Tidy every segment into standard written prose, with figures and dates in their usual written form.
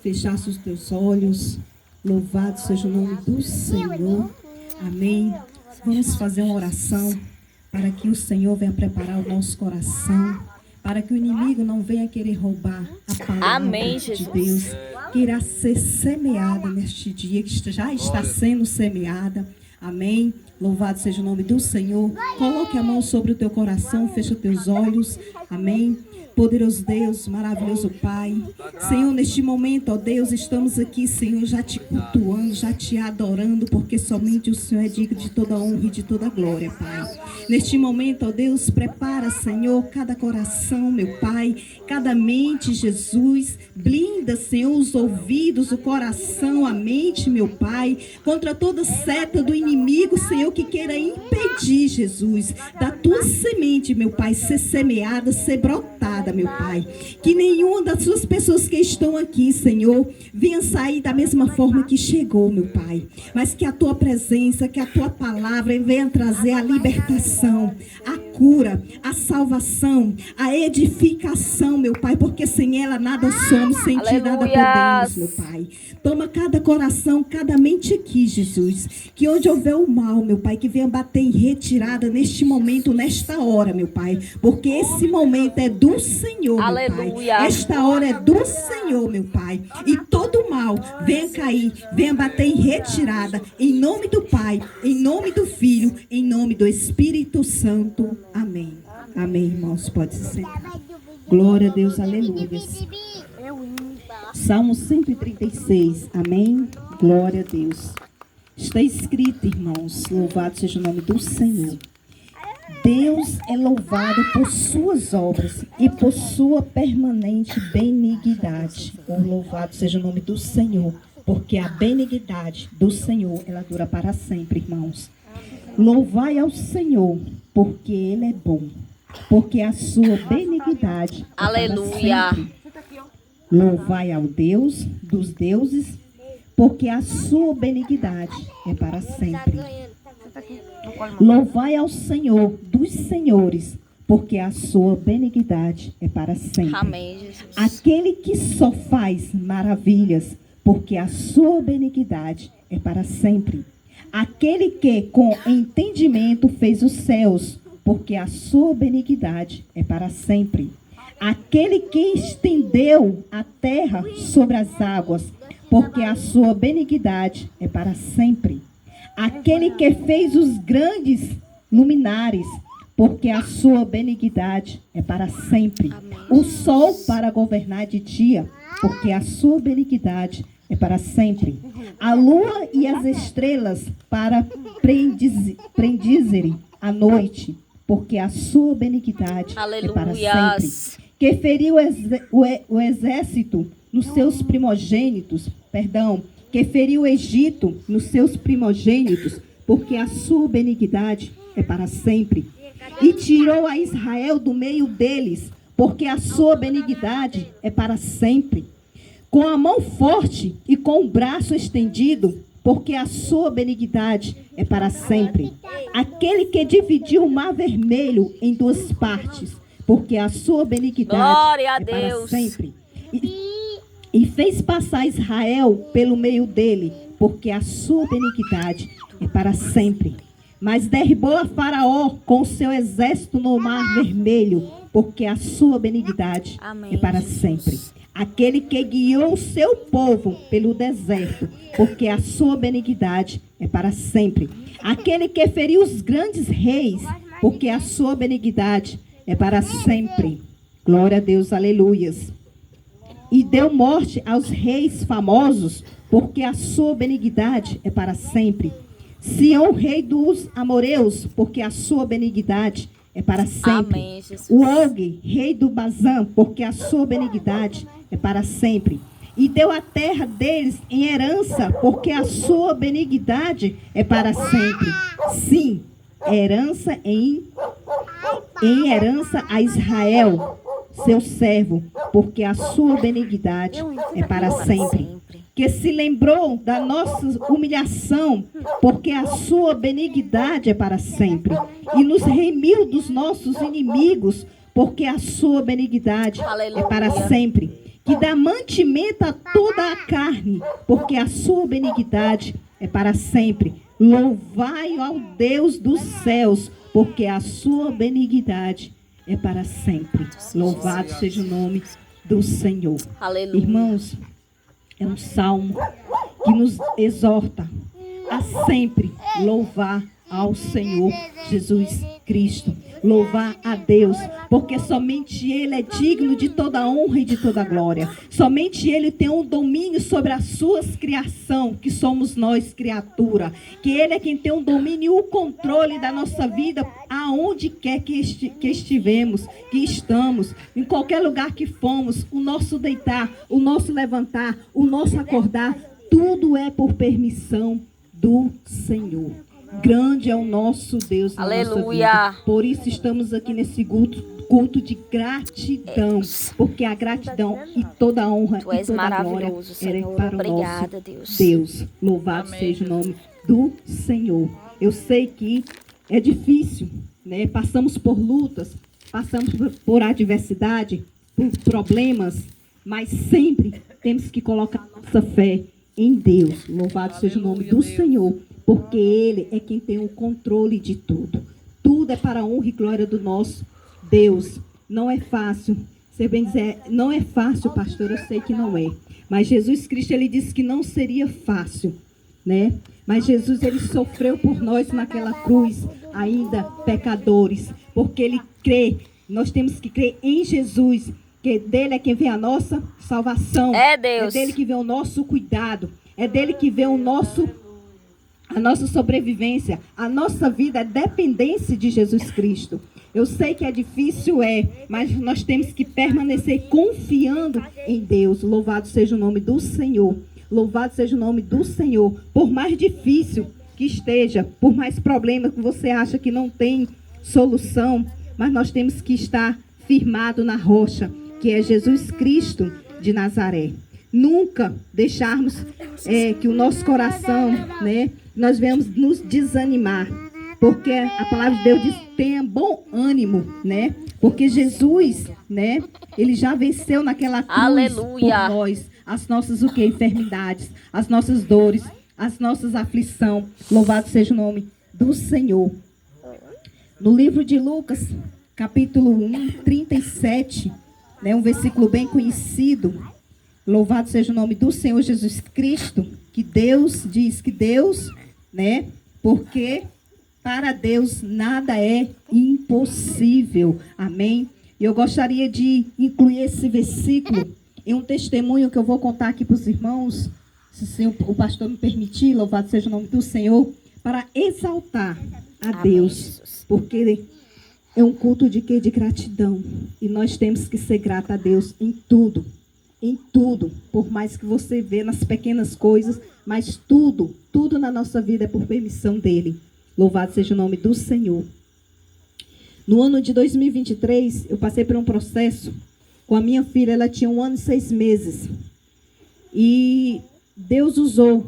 fechasse os teus olhos. Louvado seja o nome do Senhor. Amém. Vamos fazer uma oração para que o Senhor venha preparar o nosso coração, para que o inimigo não venha querer roubar a palavra Amém, de Jesus. Deus, que irá ser semeada neste dia, que já está sendo semeada. Amém. Louvado seja o nome do Senhor. Coloque a mão sobre o teu coração, fecha os teus olhos. Amém. Poderoso Deus, maravilhoso Pai. Senhor, neste momento, ó Deus, estamos aqui, Senhor, já te cultuando, já te adorando, porque somente o Senhor é digno de toda honra e de toda glória, Pai. Neste momento, ó Deus, prepara, Senhor, cada coração, meu Pai, cada mente, Jesus. Blinda, Senhor, os ouvidos, o coração, a mente, meu Pai, contra toda seta do inimigo, Senhor, que queira impedir, Jesus, da tua semente, meu Pai, ser semeada, ser brotada, meu Pai. Que nenhuma das suas pessoas que estão aqui, Senhor, venha sair da mesma forma que chegou, meu Pai. Mas que a tua presença, que a tua palavra venha trazer a libertação, a cura, a salvação, a edificação, meu Pai, porque sem ela nada somos, sem ti nada podemos, meu Pai. Toma cada coração, cada mente aqui, Jesus. Que onde houver o mal, meu Pai, que venha bater em retirada neste momento, nesta hora, meu Pai. Porque esse momento é do Senhor, meu Aleluia. Pai. Esta hora é do Senhor, meu Pai. E todo mal venha cair, venha bater em retirada, em nome do Pai, em nome do Filho, em nome do Espírito Santo. Amém. Amém, irmãos. Pode se sentar. Glória a Deus, aleluia. Salmo 136. Amém. Glória a Deus. Está escrito, irmãos, louvado seja o nome do Senhor. Deus é louvado por suas obras e por sua permanente benignidade. Louvado seja o nome do Senhor, porque a benignidade do Senhor, ela dura para sempre, irmãos. Louvai ao Senhor, porque Ele é bom, porque a sua benignidade é Aleluia. para sempre. Louvai ao Deus dos deuses, porque a sua benignidade é para sempre. Louvai ao Senhor dos senhores, porque a sua benignidade é para sempre. Amém, Jesus. Aquele que só faz maravilhas, porque a sua benignidade é para sempre. Aquele que com entendimento fez os céus, porque a sua benignidade é para sempre. Aquele que estendeu a terra sobre as águas, porque a sua benignidade é para sempre. Aquele que fez os grandes luminares, porque a sua benignidade é para sempre. O sol para governar de dia, porque a sua benignidade é para sempre. A lua e as estrelas para prendizerem a noite, porque a sua benignidade é para Aleluia. sempre. Que feriu o exército nos seus primogênitos, que feriu o Egito nos seus primogênitos, porque a sua benignidade é para sempre. E tirou a Israel do meio deles, porque a sua benignidade é para sempre. Com a mão forte e com o braço estendido, porque a sua benignidade é para sempre. Aquele que dividiu o mar vermelho em duas partes, porque a sua benignidade Glória a é para Deus. sempre. E fez passar Israel pelo meio dele, porque a sua benignidade é para sempre. Mas derribou a Faraó com o seu exército no mar vermelho, porque a sua benignidade Amém, é para Jesus. sempre. Aquele que guiou o seu povo pelo deserto, porque a sua benignidade é para sempre. Aquele que feriu os grandes reis, porque a sua benignidade é para sempre. Glória a Deus, aleluias. E deu morte aos reis famosos, porque a sua benignidade é para sempre. Sião, rei dos amoreus, porque a sua benignidade é para sempre. Amém, Jesus. O Og, rei do Bazã, porque a sua benignidade é para sempre. E deu a terra deles em herança, porque a sua benignidade é para sempre. Sim, herança em herança a Israel, seu servo, porque a sua benignidade é para sempre. Que se lembrou da nossa humilhação, porque a sua benignidade é para sempre. E nos remiu dos nossos inimigos, porque a sua benignidade é para sempre. que dá mantimento a toda a carne, porque a sua benignidade é para sempre. Louvai ao Deus dos céus, porque a sua benignidade é para sempre. Louvado seja o nome do Senhor. Aleluia. Irmãos, é um salmo que nos exorta a sempre louvar ao Senhor Jesus Cristo. Louvar a Deus, porque somente Ele é digno de toda honra e de toda glória. Somente Ele tem um domínio sobre as suas criação, que somos nós, criatura. Que Ele é quem tem o domínio e o controle da nossa vida, aonde quer que estivemos, que estamos, em qualquer lugar que fomos, o nosso deitar, o nosso levantar, o nosso acordar, tudo é por permissão do Senhor. Grande é o nosso Deus na nossa vida. Por isso estamos aqui nesse culto de gratidão. Porque a gratidão e toda a honra e toda a glória é para o nosso Deus. Louvado seja o nome do Senhor. Eu sei que é difícil, né? Passamos por lutas, passamos por adversidade, por problemas, mas sempre temos que colocar nossa fé em Deus. Louvado seja o nome do Senhor. Porque Ele é quem tem o controle de tudo. Tudo é para a honra e glória do nosso Deus. Não é fácil. Você bem dizer, não é fácil, pastor, eu sei que não é. Mas Jesus Cristo, Ele disse que não seria fácil, né? Mas Jesus, Ele sofreu por nós naquela cruz, ainda pecadores. Porque Ele crê, nós temos que crer em Jesus, que dele é quem vem a nossa salvação. É Deus. É dele que vem o nosso cuidado. É dele que vem a nossa sobrevivência, a nossa vida é dependência de Jesus Cristo. Eu sei que é difícil, mas nós temos que permanecer confiando em Deus. Louvado seja o nome do Senhor. Louvado seja o nome do Senhor. Por mais difícil que esteja, por mais problema que você acha que não tem solução, mas nós temos que estar firmado na rocha, que é Jesus Cristo de Nazaré. Nunca deixarmos que o nosso coração, né, nós venhamos nos desanimar, porque a palavra de Deus diz: tenha bom ânimo, né? Porque Jesus, né, ele já venceu naquela cruz. Aleluia. Por nós, as nossas enfermidades, as nossas dores, as nossas aflições. Louvado seja o nome do Senhor. No livro de Lucas, capítulo 1, 37, né, um versículo bem conhecido. Louvado seja o nome do Senhor Jesus Cristo, que Deus diz que Deus, né? Porque para Deus nada é impossível. Amém? E eu gostaria de incluir esse versículo em um testemunho que eu vou contar aqui para os irmãos, se o pastor me permitir, louvado seja o nome do Senhor, para exaltar a Deus. Porque é um culto de quê? De gratidão. E nós temos que ser gratos a Deus em tudo. Em tudo, por mais que você vê nas pequenas coisas, mas tudo na nossa vida é por permissão dele. Louvado seja o nome do Senhor. No ano de 2023, eu passei por um processo com a minha filha, ela tinha 1 ano e 6 meses. E Deus usou,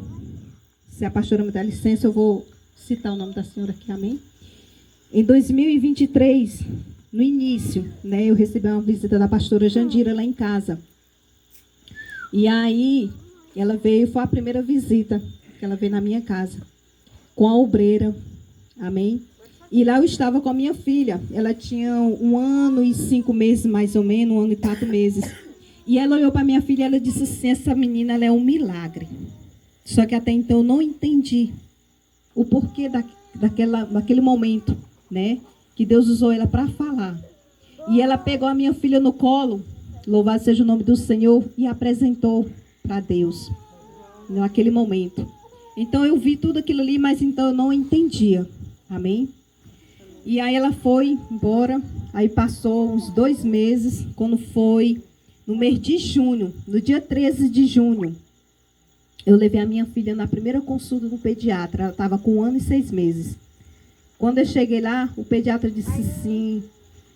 se a pastora me dá licença, eu vou citar o nome da senhora aqui, amém? Em 2023, no início, né, eu recebi uma visita da pastora Jandira lá em casa. E aí, ela veio, foi a primeira visita que ela veio na minha casa, com a obreira, amém? E lá eu estava com a minha filha, ela tinha 1 ano e 5 meses, mais ou menos, 1 ano e 4 meses. E ela olhou para minha filha e ela disse assim: essa menina, ela é um milagre. Só que até então eu não entendi o porquê daquele momento, né? Que Deus usou ela para falar. E ela pegou a minha filha no colo, louvado seja o nome do Senhor, e apresentou para Deus naquele momento. Então eu vi tudo aquilo ali, mas então eu não entendia. Amém? E aí ela foi embora, aí passou uns 2 meses, quando foi no mês de junho, no dia 13 de junho, eu levei a minha filha na primeira consulta do pediatra. Ela estava com 1 ano e 6 meses. Quando eu cheguei lá, o pediatra disse assim: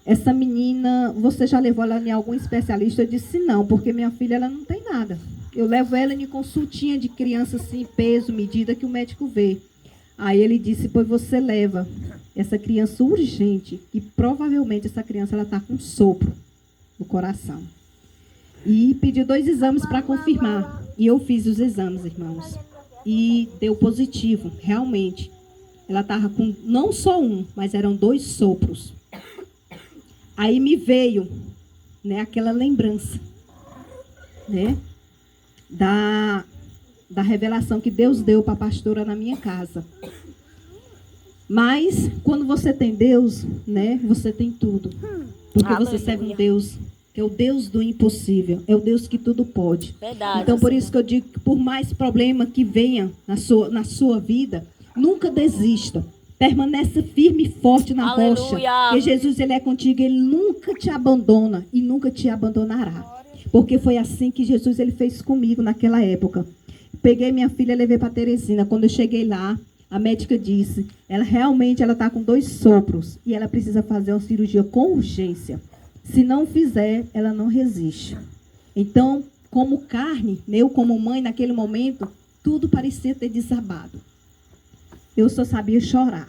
essa menina, você já levou ela em algum especialista? Eu disse não, porque minha filha ela não tem nada. Eu levo ela em consultinha de criança, assim, peso, medida que o médico vê. Aí ele disse: pois você leva essa criança urgente, e provavelmente essa criança está com sopro no coração. E pediu 2 exames para confirmar. E eu fiz os exames, irmãos. E deu positivo, realmente. Ela estava com não só um, mas eram 2 sopros. Aí me veio, né, aquela lembrança, né, da revelação que Deus deu para a pastora na minha casa. Mas, quando você tem Deus, né, você tem tudo. Porque você serve um Deus que é o Deus do impossível. É o Deus que tudo pode. Verdade, então, por isso que eu digo que por mais problema que venha na sua vida, nunca desista. Permaneça firme e forte na rocha. Porque Jesus, ele é contigo. Ele nunca te abandona e nunca te abandonará. Porque foi assim que Jesus, ele fez comigo naquela época. Peguei minha filha e levei para Teresina. Quando eu cheguei lá, a médica disse, ela está com 2 sopros e ela precisa fazer uma cirurgia com urgência. Se não fizer, ela não resiste. Então, como carne, eu como mãe, naquele momento, tudo parecia ter desabado. Eu só sabia chorar.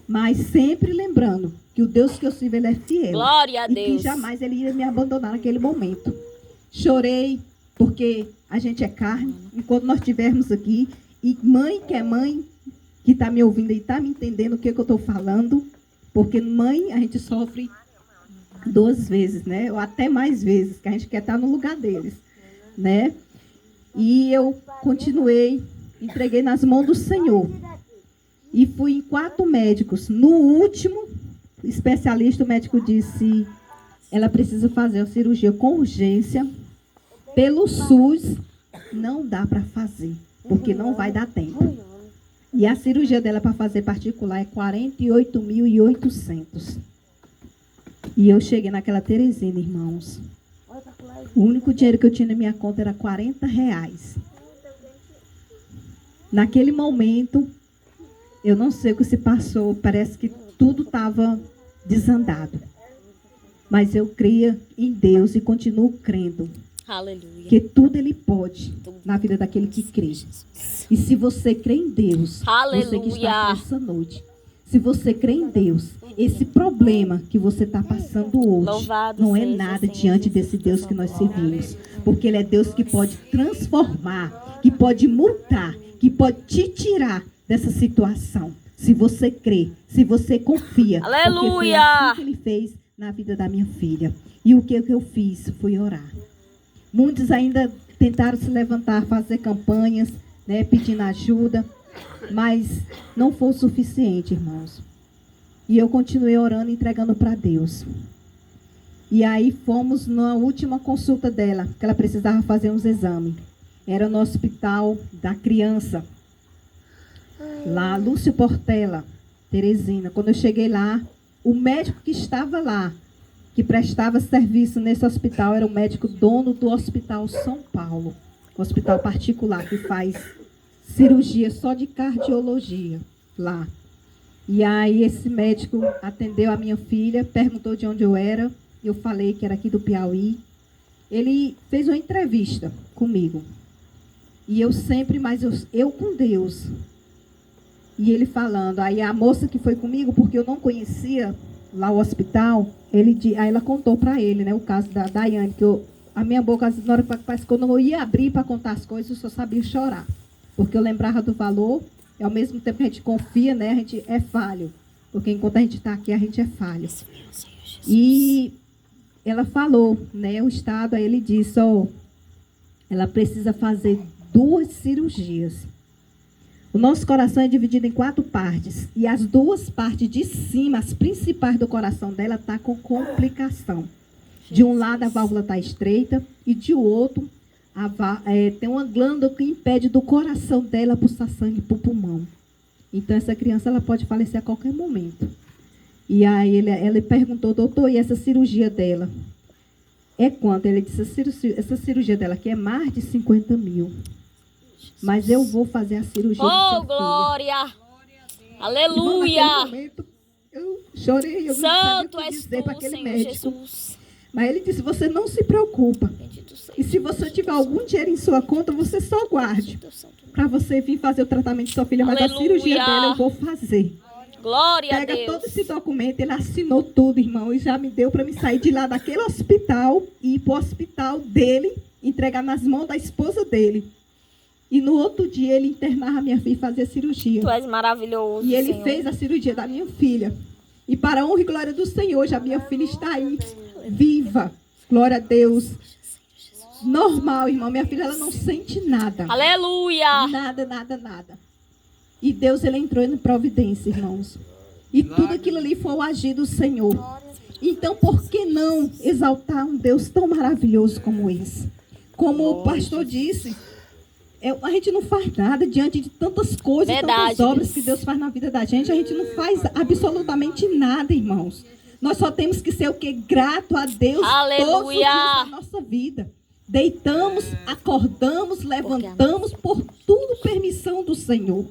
Mas sempre lembrando que o Deus que eu sirvo, ele é fiel. Glória a Deus. E que jamais ele ia me abandonar naquele momento. Chorei, porque a gente é carne. Enquanto nós estivermos aqui, e mãe que é mãe, que está me ouvindo e está me entendendo o que eu estou falando, porque mãe a gente sofre 2 vezes, né? Ou até mais vezes, que a gente quer estar no lugar deles, né? E eu continuei, entreguei nas mãos do Senhor. E fui em 4 médicos. No último, especialista, o médico disse, ela precisa fazer a cirurgia com urgência. Pelo SUS, não dá para fazer, porque não vai dar tempo. E a cirurgia dela para fazer particular é 48.800. E eu cheguei naquela Teresina, irmãos. O único dinheiro que eu tinha na minha conta era R$40. Naquele momento, eu não sei o que se passou, parece que tudo estava desandado. Mas eu cria em Deus e continuo crendo. Aleluia. Que tudo ele pode na vida daquele que crê. E se você crê em Deus, aleluia, você que está aqui essa noite, se você crê em Deus, esse problema que você está passando hoje louvado não é nada diante desse Deus que nós servimos. Porque ele é Deus que pode transformar, que pode mudar, que pode te tirar dessa situação. Se você crê, se você confia. Aleluia! Porque foi assim que ele fez na vida da minha filha. E o que eu fiz foi orar. Muitos ainda tentaram se levantar, fazer campanhas, né, pedindo ajuda, mas não foi o suficiente, irmãos. E eu continuei orando, entregando para Deus. E aí fomos na última consulta dela, que ela precisava fazer uns exames. Era no hospital da criança, lá, Lúcio Portela, Teresina. Quando eu cheguei lá, o médico que estava lá, que prestava serviço nesse hospital, era o médico dono do Hospital São Paulo, um hospital particular que faz cirurgia só de cardiologia lá. E aí esse médico atendeu a minha filha, perguntou de onde eu era, eu falei que era aqui do Piauí. Ele fez uma entrevista comigo. E eu sempre, mas eu com Deus. E ele falando, aí a moça que foi comigo, porque eu não conhecia lá o hospital, aí ela contou para ele, né, o caso da Daiane, que a minha boca, na hora que parece que eu não ia abrir para contar as coisas, eu só sabia chorar. Porque eu lembrava do valor, e ao mesmo tempo que a gente confia, né, a gente é falho. Porque enquanto a gente está aqui, a gente é falho. E ela falou, né, o estado, aí ele disse, ela precisa fazer 2 cirurgias. O nosso coração é dividido em 4 partes. E as 2 partes de cima, as principais do coração dela, está com complicação. De um lado a válvula está estreita e de outro tem uma glândula que impede do coração dela pulsar sangue para o pulmão. Então essa criança ela pode falecer a qualquer momento. E aí ela perguntou, doutor, e essa cirurgia dela? É quanto? Ele disse, essa cirurgia dela aqui é mais de 50 mil. Mas eu vou fazer a cirurgia. Oh, glória! Aleluia! Naquele momento, eu chorei, eu não sabia o que dizer para aquele médico. Jesus. Mas ele disse, você não se preocupa. E se você tiver algum dinheiro em sua conta, você só guarde. Para você vir fazer o tratamento de sua filha. Mas a cirurgia dela eu vou fazer. Glória a Pega Deus. todo esse documento, ele assinou tudo, irmão, e já me deu para me sair de lá daquele hospital e ir para o hospital dele, entregar nas mãos da esposa dele. E no outro dia ele internava minha filha e fazia cirurgia. Tu és maravilhoso, E ele Senhor. fez a cirurgia da minha filha. E para a honra e glória do Senhor, já minha filha está aí, viva. Glória a Deus. Normal, irmão. Minha filha, ela não sente nada. Aleluia. Nada, nada, nada. E Deus, ele entrou em providência, irmãos. E tudo aquilo ali foi o agir do Senhor. Então, por que não exaltar um Deus tão maravilhoso como esse? Como o pastor disse, a gente não faz nada diante de tantas coisas, Verdade, tantas obras Deus. que Deus faz na vida da gente. A gente não faz absolutamente nada, irmãos. Nós só temos que ser o quê? Grato a Deus todos os dias Aleluia. da nossa vida. Deitamos, acordamos, levantamos, por tudo permissão do Senhor.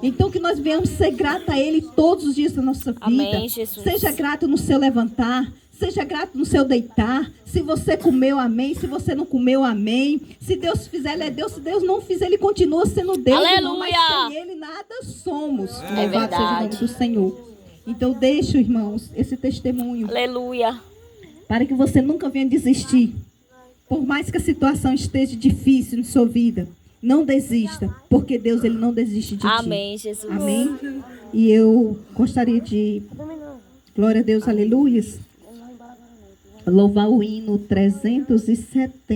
Então que nós venhamos ser gratos a Ele todos os dias da nossa vida. Amém, Jesus. Seja grato no seu levantar, seja grato no seu deitar. Se você comeu, amém. Se você não comeu, amém. Se Deus fizer, Ele é Deus. Se Deus não fizer, Ele continua sendo Deus. Irmão, mas Aleluia. sem Ele nada somos. É Louvado seja o nome verdade. do Senhor. Então deixo, irmãos, esse testemunho Aleluia. para que você nunca venha desistir. Por mais que a situação esteja difícil na sua vida, não desista, porque Deus, ele não desiste de ti. Amém, Jesus. Amém? E eu gostaria de, glória a Deus, aleluias, louvar o hino 370.